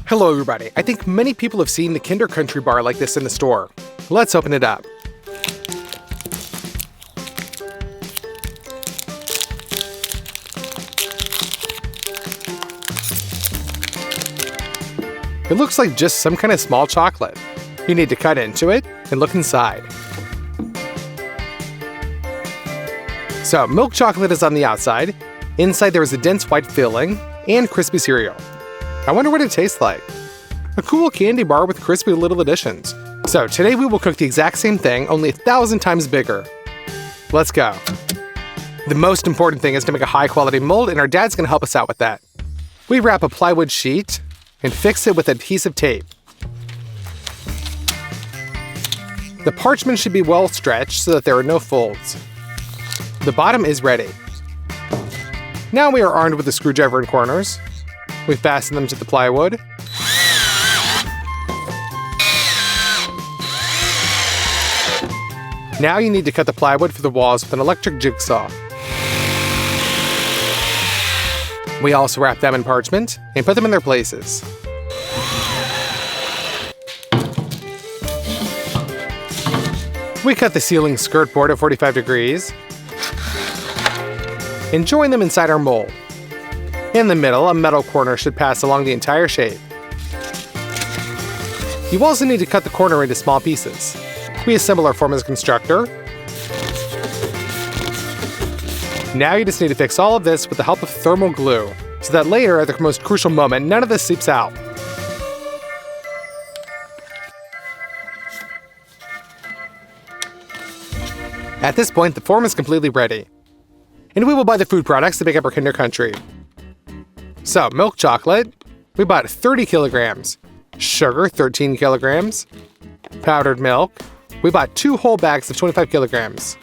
Hello everybody, I think many people have seen the Kinder Country bar like this in the store. Let's open it up. It looks like just some kind of small chocolate. You need to cut into it and look inside. So, milk chocolate is on the outside. Inside there is a dense white filling and crispy cereal. I wonder what it tastes like. A cool candy bar with crispy little additions. So today we will cook the exact same thing, only 1,000 times bigger. Let's go. The most important thing is to make a high quality mold, and our dad's gonna help us out with that. We wrap a plywood sheet and fix it with adhesive tape. The parchment should be well stretched so that there are no folds. The bottom is ready. Now we are armed with a screwdriver and corners. We fasten them to the plywood. Now you need to cut the plywood for the walls with an electric jigsaw. We also wrap them in parchment and put them in their places. We cut the ceiling skirt board at 45 degrees and join them inside our mold. In the middle, a metal corner should pass along the entire shape. You also need to cut the corner into small pieces. We assemble our form as a constructor. Now you just need to fix all of this with the help of thermal glue, so that later, at the most crucial moment, none of this seeps out. At this point, the form is completely ready. And we will buy the food products to make up our Kinder Country. So, milk chocolate, we bought 30 kilograms. Sugar, 13 kilograms. Powdered milk, we bought 2 whole bags of 25 kilograms.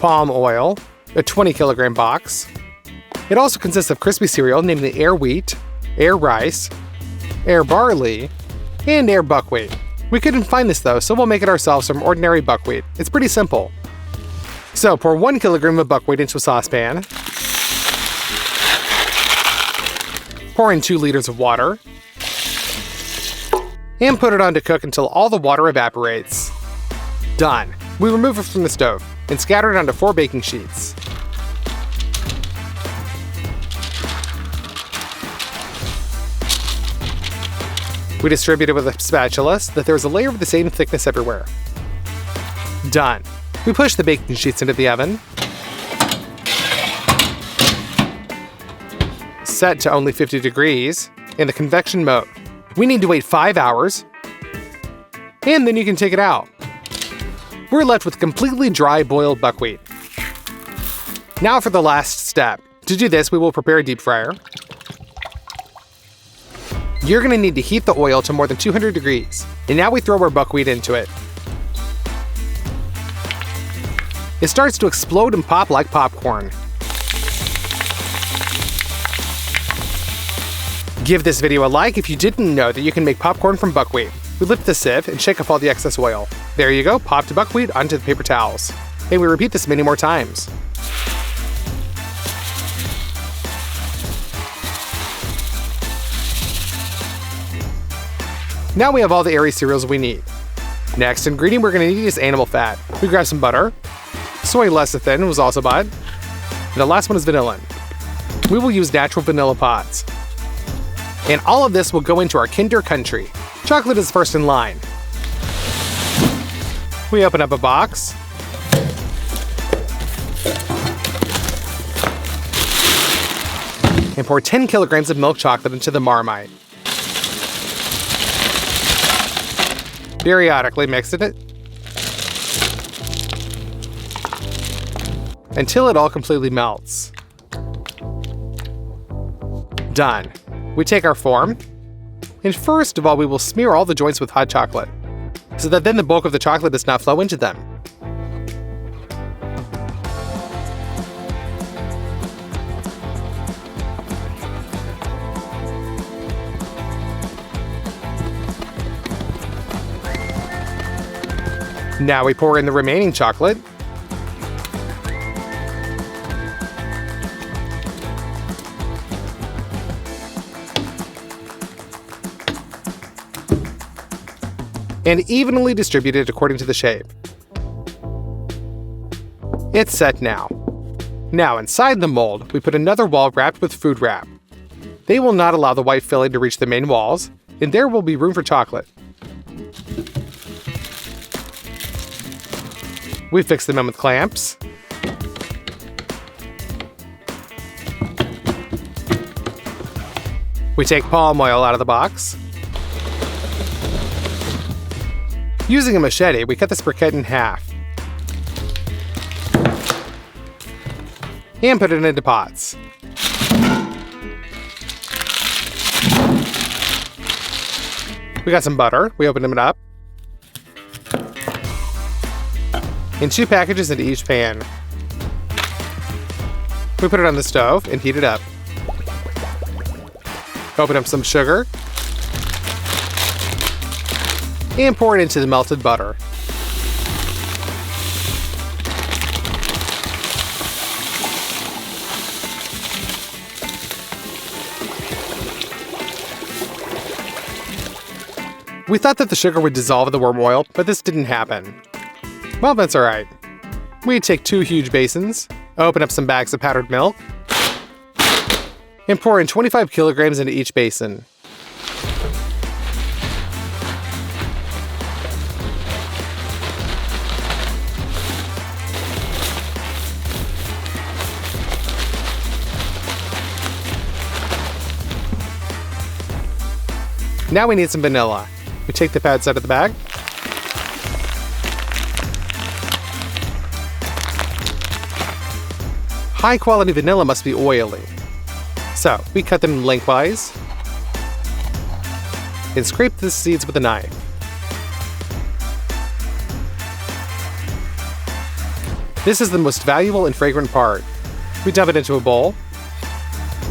Palm oil, a 20 kilogram box. It also consists of crispy cereal, namely Air Wheat, Air Rice, Air Barley, and Air Buckwheat. We couldn't find this though, so we'll make it ourselves from ordinary buckwheat. It's pretty simple. So, pour 1 kilogram of buckwheat into a saucepan. Pour in 2 liters of water. And put it on to cook until all the water evaporates. Done. We remove it from the stove and scatter it onto 4 baking sheets. We distribute it with a spatula so that there is a layer of the same thickness everywhere. Done. We push the baking sheets into the oven. Set to only 50 degrees in the convection mode. We need to wait 5 hours, and then you can take it out. We're left with completely dry boiled buckwheat. Now for the last step. To do this, we will prepare a deep fryer. You're going to need to heat the oil to more than 200 degrees, and now we throw our buckwheat into it. It starts to explode and pop like popcorn. Give this video a like if you didn't know that you can make popcorn from buckwheat. We lift the sieve and shake off all the excess oil. There you go, popped buckwheat onto the paper towels. And we repeat this many more times. Now we have all the airy cereals we need. Next ingredient we're going to need is animal fat. We grab some butter. Soy lecithin was also bought. And the last one is vanilla. We will use natural vanilla pods. And all of this will go into our Kinder Country. Chocolate is first in line. We open up a box. And pour 10 kilograms of milk chocolate into the Marmite. Periodically mix it until it all completely melts. Done. We take our form, and first of all we will smear all the joints with hot chocolate, so that then the bulk of the chocolate does not flow into them. Now we pour in the remaining chocolate. and evenly distributed according to the shape. It's set now. Now inside the mold, we put another wall wrapped with food wrap. They will not allow the white filling to reach the main walls, and there will be room for chocolate. We fix them in with clamps. We take palm oil out of the box. Using a machete, we cut this briquette in half and put it into pots. We got some butter. We open them up. And 2 packages into each pan. We put it on the stove and heat it up. Open up some sugar and pour it into the melted butter. We thought that the sugar would dissolve the worm oil, but this didn't happen. Well, that's alright. We take 2 huge basins, open up some bags of powdered milk, and pour in 25 kilograms into each basin. Now we need some vanilla. We take the pads out of the bag. High quality vanilla must be oily. So we cut them lengthwise and scrape the seeds with a knife. This is the most valuable and fragrant part. We dump it into a bowl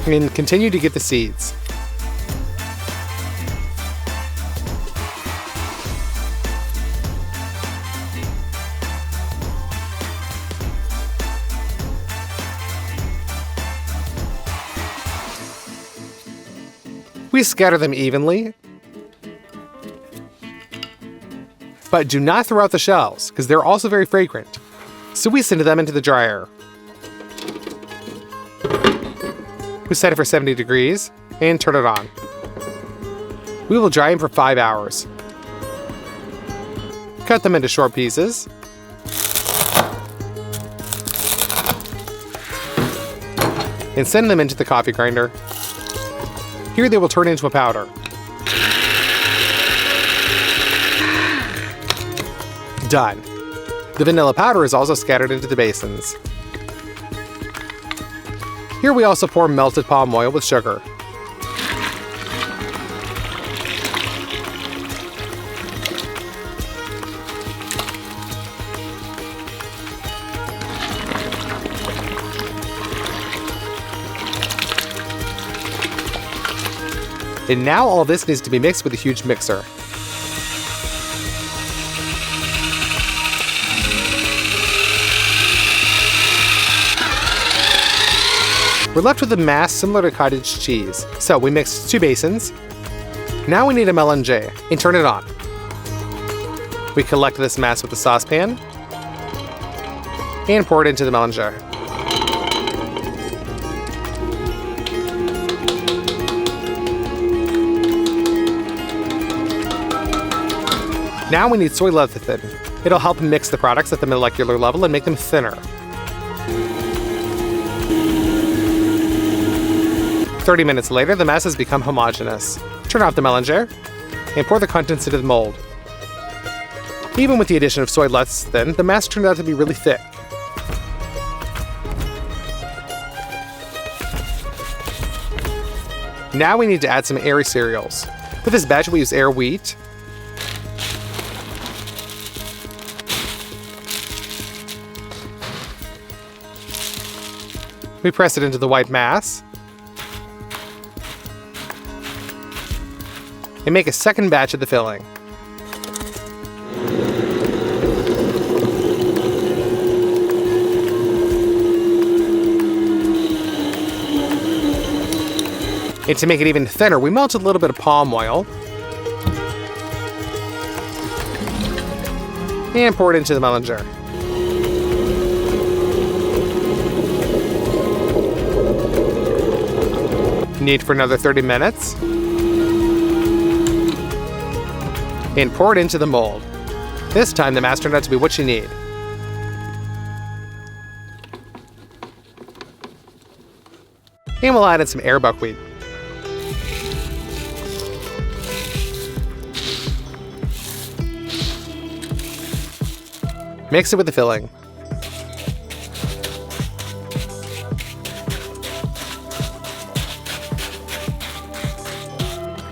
and continue to get the seeds. We scatter them evenly, but do not throw out the shells because they're also very fragrant. So we send them into the dryer. We set it for 70 degrees and turn it on. We will dry them for 5 hours. Cut them into short pieces. And send them into the coffee grinder. Here they will turn into a powder. Done. The vanilla powder is also scattered into the basins. Here we also pour melted palm oil with sugar. And now all this needs to be mixed with a huge mixer. We're left with a mass similar to cottage cheese. So we mix 2 basins. Now we need a mélange and turn it on. We collect this mass with a saucepan and pour it into the mélange. Now we need soy lecithin. It'll help mix the products at the molecular level and make them thinner. 30 minutes later, the mass has become homogeneous. Turn off the mélange and pour the contents into the mold. Even with the addition of soy lecithin, the mass turned out to be really thick. Now we need to add some airy cereals. For this batch, we use Air wheat, we press it into the white mass and make a second batch of the filling. And to make it even thinner, we melt a little bit of palm oil and pour it into the Mellinger. Knead for another 30 minutes. And pour it into the mold. This time the master nut to be what you need. And we'll add in some air buckwheat. Mix it with the filling.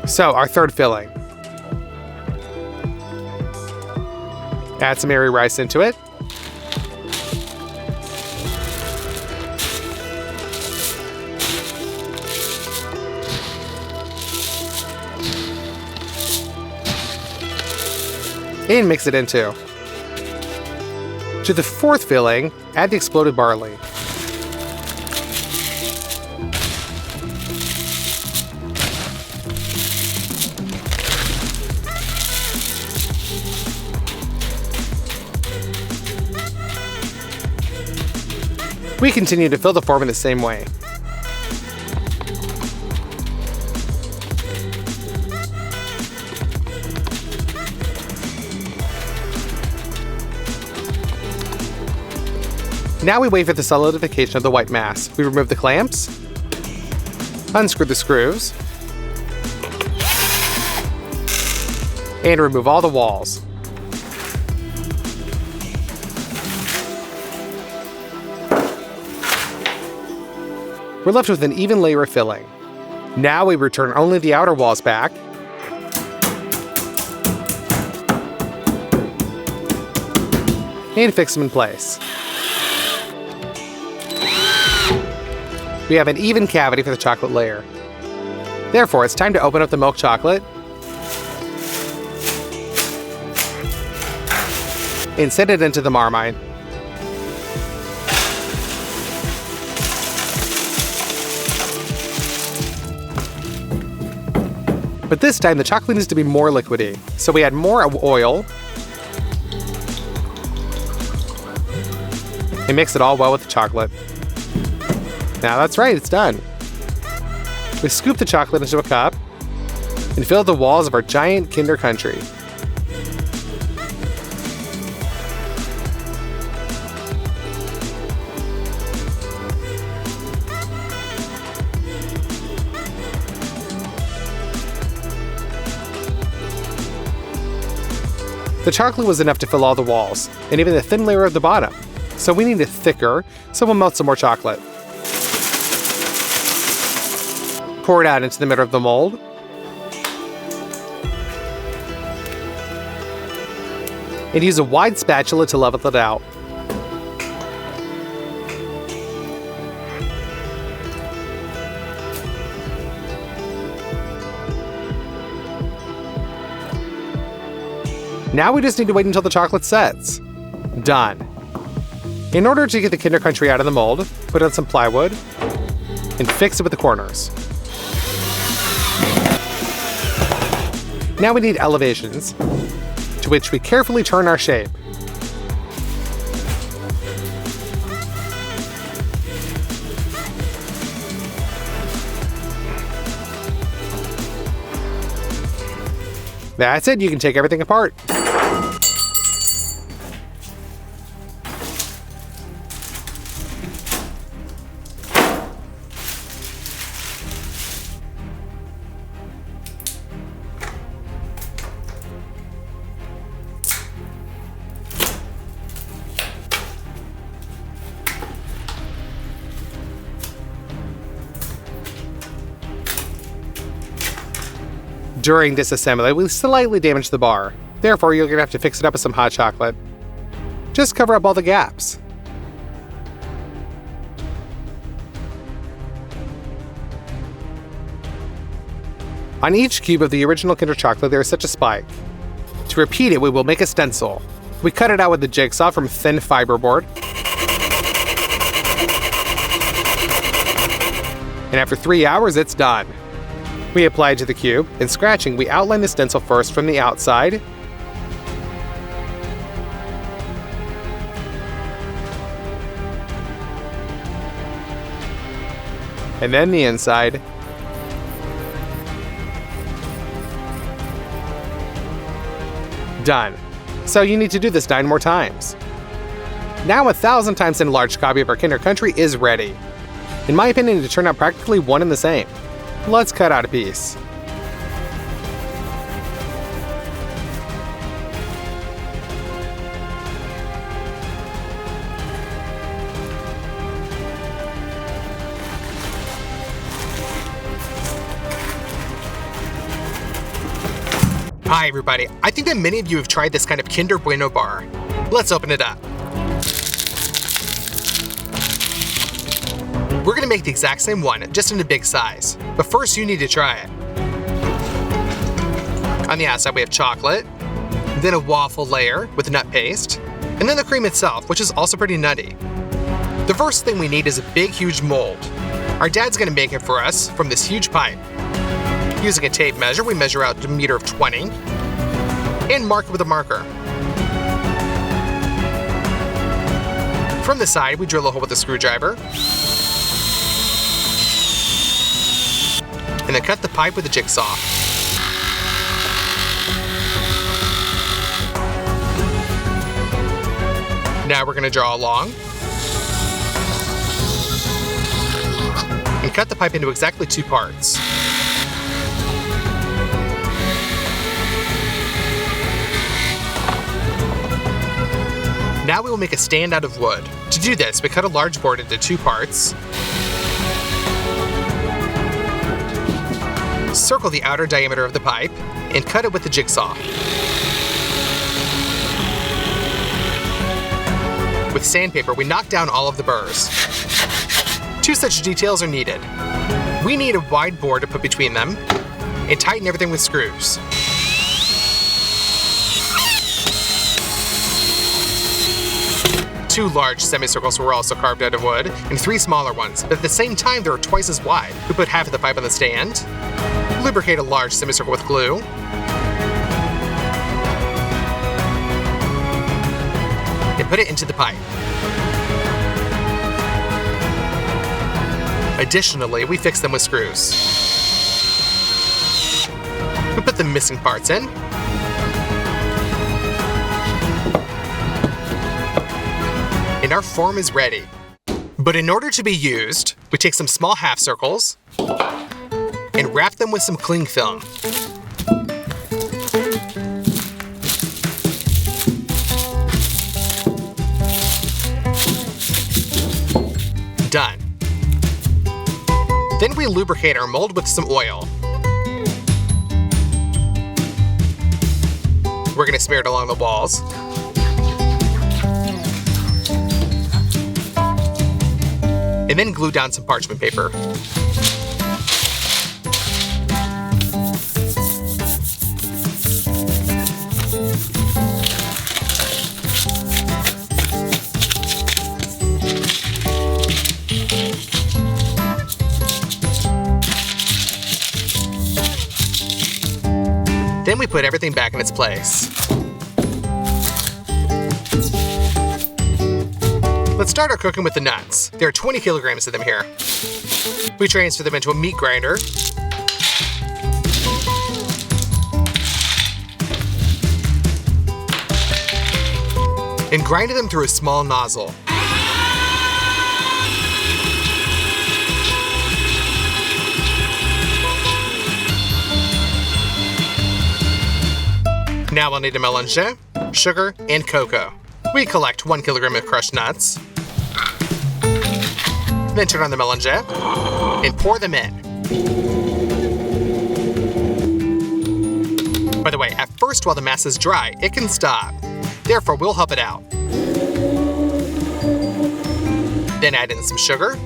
So, our third filling. Add some airy rice into it. And mix it in too. To the fourth filling, add the exploded barley. We continue to fill the form in the same way. Now we wait for the solidification of the white mass. We remove the clamps, unscrew the screws, and remove all the walls. We're left with an even layer of filling. Now we return only the outer walls back, and fix them in place. We have an even cavity for the chocolate layer. Therefore, it's time to open up the milk chocolate and set it into the marmite. But this time, the chocolate needs to be more liquidy, so we add more oil and mix it all well with the chocolate. Now that's right, it's done. We scoop the chocolate into a cup and fill the walls of our giant Kinder Country. The chocolate was enough to fill all the walls, and even the thin layer of the bottom. So we need it thicker, so we'll melt some more chocolate. Pour it out into the middle of the mold. And use a wide spatula to level it out. Now we just need to wait until the chocolate sets. Done. In order to get the Kinder Country out of the mold, put on some plywood and fix it with the corners. Now we need elevations, to which we carefully turn our shape. That's it, you can take everything apart. During disassembly, we slightly damaged the bar. Therefore, you're going to have to fix it up with some hot chocolate. Just cover up all the gaps. On each cube of the original Kinder chocolate, there is such a spike. To repeat it, we will make a stencil. We cut it out with the jigsaw from thin fiberboard. And after 3 hours, it's done. We apply it to the cube. In scratching, we outline the stencil first from the outside, And then the inside. Done. So you need to do this 9 more times. Now 1,000 times an enlarged copy of our Kinder Country is ready. In my opinion, it turned out practically one and the same. Let's cut out a piece. Hi everybody, I think that many of you have tried this kind of Kinder Bueno bar. Let's open it up. We're gonna make the exact same one, just in a big size. But first you need to try it. On the outside we have chocolate, then a waffle layer with nut paste, and then the cream itself, which is also pretty nutty. The first thing we need is a big, huge mold. Our dad's gonna make it for us from this huge pipe. Using a tape measure, we measure out to a meter of 20 and mark it with a marker. From the side, we drill a hole with a screwdriver and then cut the pipe with a jigsaw. Now we're going to draw along and cut the pipe into exactly 2 parts. Now we will make a stand out of wood. To do this, we cut a large board into 2 parts, circle the outer diameter of the pipe, and cut it with the jigsaw. With sandpaper, we knock down all of the burrs. 2 such details are needed. We need a wide board to put between them, and tighten everything with screws. Two large semicircles were also carved out of wood, and 3 smaller ones, but at the same time they were twice as wide. We put half of the pipe on the stand, lubricate a large semicircle with glue, and put it into the pipe. Additionally, we fix them with screws. We put the missing parts in, and our form is ready. But in order to be used, we take some small half circles and wrap them with some cling film. Done. Then we lubricate our mold with some oil. We're gonna smear it along the walls. And then glue down some parchment paper. Then we put everything back in its place. Let's start our cooking with the nuts. There are 20 kilograms of them here. We transfer them into a meat grinder. And grind them through a small nozzle. Now we'll need a mélange, sugar, and cocoa. We collect 1 kilogram of crushed nuts, then turn on the mélange and pour them in. By the way, at first while the mass is dry, it can stop. Therefore, we'll help it out. Then add in some sugar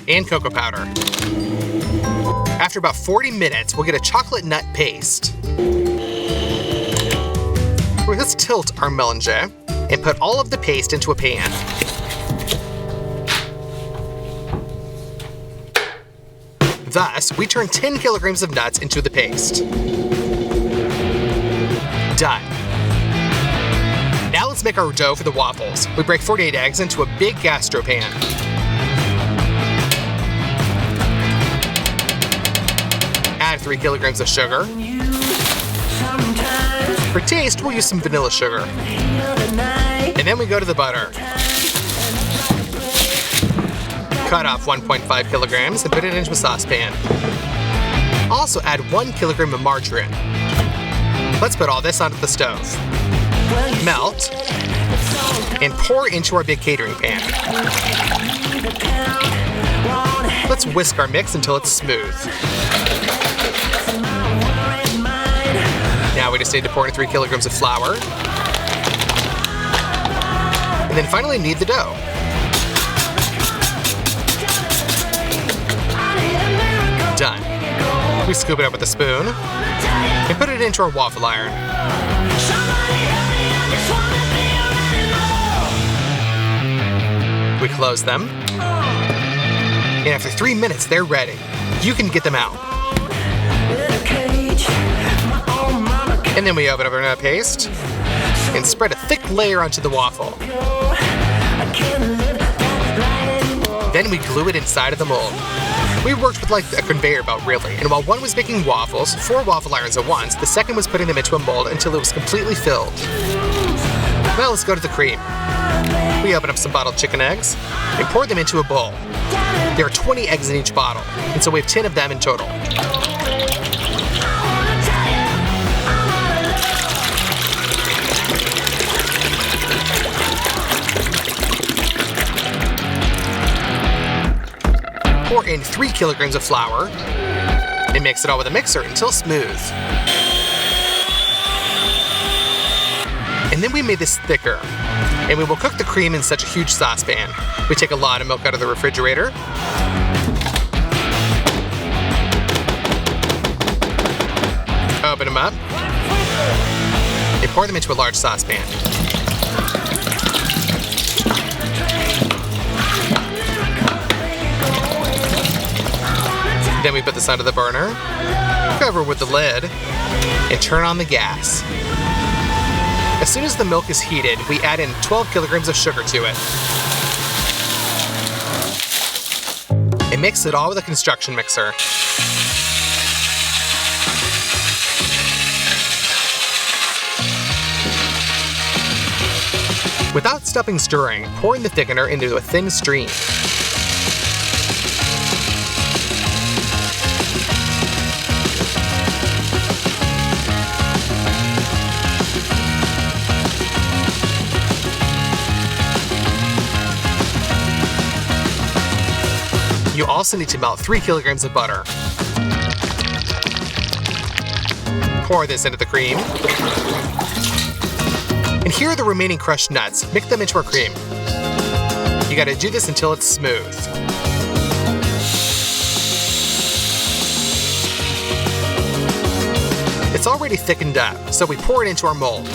and cocoa powder. After about 40 minutes, we'll get a chocolate nut paste. Let's tilt our mélange and put all of the paste into a pan. Thus, we turn 10 kilograms of nuts into the paste. Done. Now let's make our dough for the waffles. We break 48 eggs into a big gastro pan. 3 kilograms of sugar. For taste, we'll use some vanilla sugar. And then we go to the butter. Cut off 1.5 kilograms and put it into a saucepan. Also add 1 kilogram of margarine. Let's put all this onto the stove. Melt and pour into our big catering pan. Let's whisk our mix until it's smooth. Now we just need to pour in 3 kilograms of flour. And then finally knead the dough. Done. We scoop it up with a spoon and put it into our waffle iron. We close them. And after 3 minutes, they're ready. You can get them out. And then we open up our nut paste and spread a thick layer onto the waffle. Then we glue it inside of the mold. We worked with like a conveyor belt really, and while one was making waffles, 4 waffle irons at once, the second was putting them into a mold until it was completely filled. Now let's go to the cream. We open up some bottled chicken eggs and pour them into a bowl. There are 20 eggs in each bottle, and so we have 10 of them in total. Pour in 3 kilograms of flour and mix it all with a mixer until smooth. And then we made this thicker, and we will cook the cream in such a huge saucepan. We take a lot of milk out of the refrigerator. Open them up and pour them into a large saucepan. Then we put this onto the burner, cover with the lid, and turn on the gas. As soon as the milk is heated, we add in 12 kilograms of sugar to it. And mix it all with a construction mixer. Without stopping stirring, pour in the thickener into a thin stream. You also need to melt 3 kilograms of butter. Pour this into the cream. And here are the remaining crushed nuts. Mix them into our cream. You gotta do this until it's smooth. It's already thickened up, so we pour it into our mold.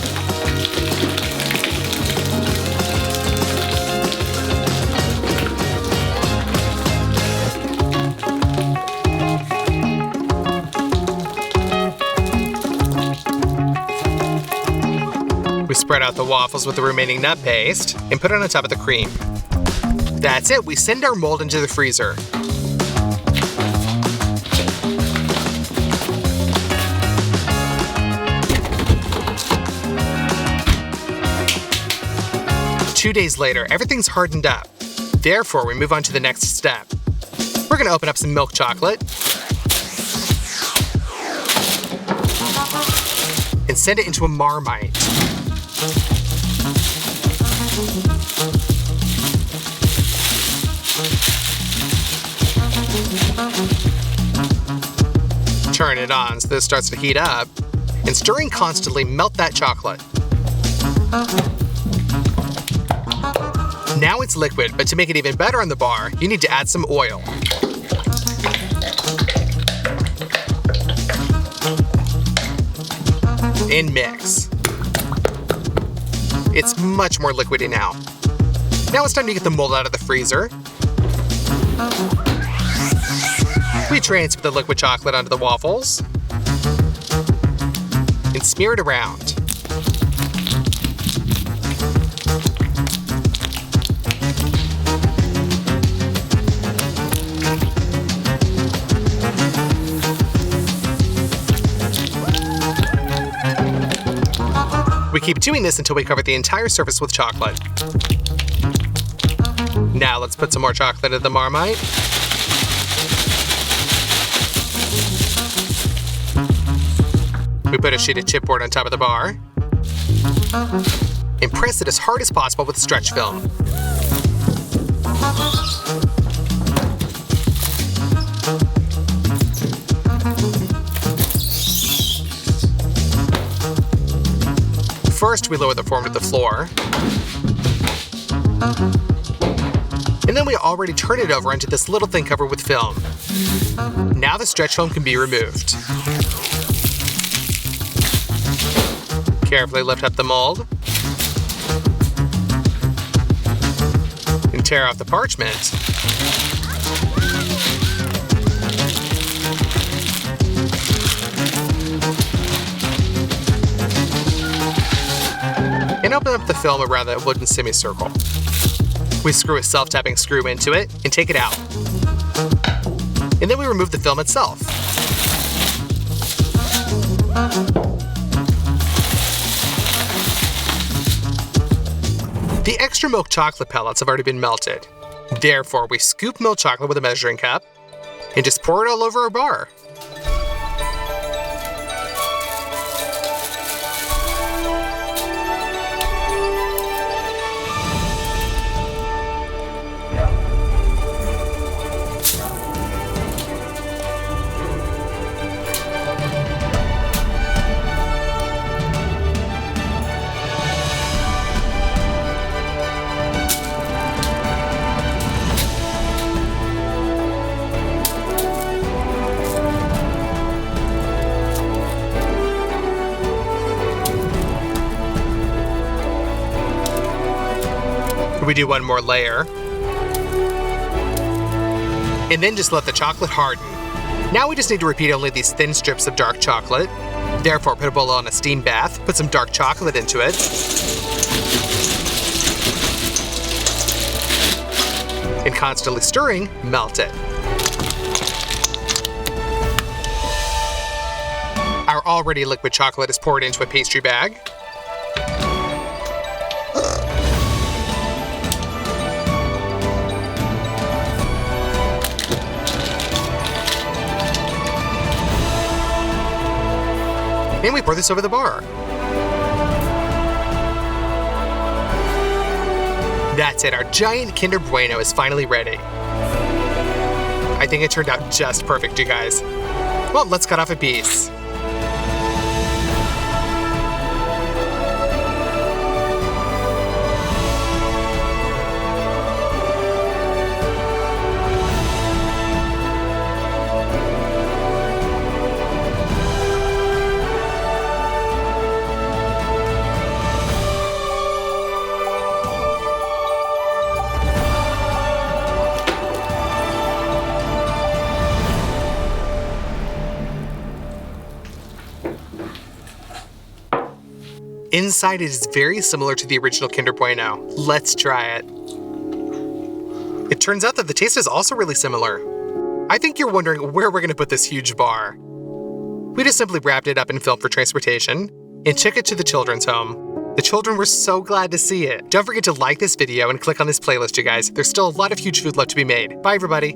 We spread out the waffles with the remaining nut paste and put it on top of the cream. That's it, we send our mold into the freezer. Two days later, everything's hardened up. Therefore, we move on to the next step. We're gonna open up some milk chocolate and send it into a Marmite. Turn it on so this starts to heat up, and stirring constantly, melt that chocolate. Now it's liquid, but to make it even better on the bar, you need to add some oil. And mix. It's much more liquidy now. Now it's time to get the mold out of the freezer. We transfer the liquid chocolate onto the waffles and smear it around. We keep doing this until we cover the entire surface with chocolate. Now let's put some more chocolate in the Marmite. We put a sheet of chipboard on top of the bar. And press it as hard as possible with stretch film. First, we lower the form to the floor. And then we already turn it over into this little thing covered with film. Now the stretch film can be removed. Carefully lift up the mold. And tear off the parchment. And open up the film around that wooden semicircle. We screw a self-tapping screw into it and take it out. And then we remove the film itself. The extra milk chocolate pellets have already been melted. Therefore, we scoop milk chocolate with a measuring cup and just pour it all over our bar. We do one more layer. And then just let the chocolate harden. Now we just need to repeat only these thin strips of dark chocolate. Therefore, put a bowl on a steam bath, put some dark chocolate into it. And constantly stirring, melt it. Our already liquid chocolate is poured into a pastry bag. And we pour this over the bar. That's it, our giant Kinder Bueno is finally ready. I think it turned out just perfect, you guys. Well, let's cut off a piece. Inside, it is very similar to the original Kinder Bueno. Let's try it. It turns out that the taste is also really similar. I think you're wondering where we're going to put this huge bar. We just simply wrapped it up in film for transportation and took it to the children's home. The children were so glad to see it. Don't forget to like this video and click on this playlist, you guys. There's still a lot of huge food left to be made. Bye, everybody.